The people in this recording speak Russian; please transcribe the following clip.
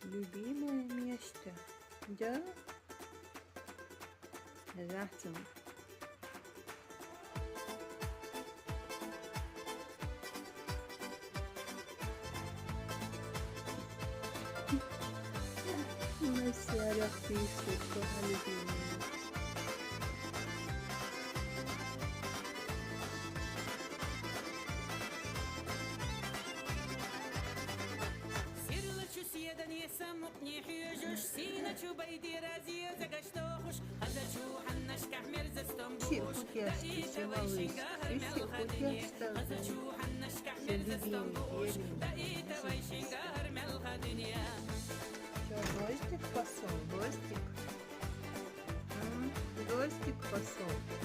любимое место. Да? Рядом. Насяля пишет, что любимое. Все худяшки, все малышки, все худяшки, Гостик пошел, гостик. Гостик пошел.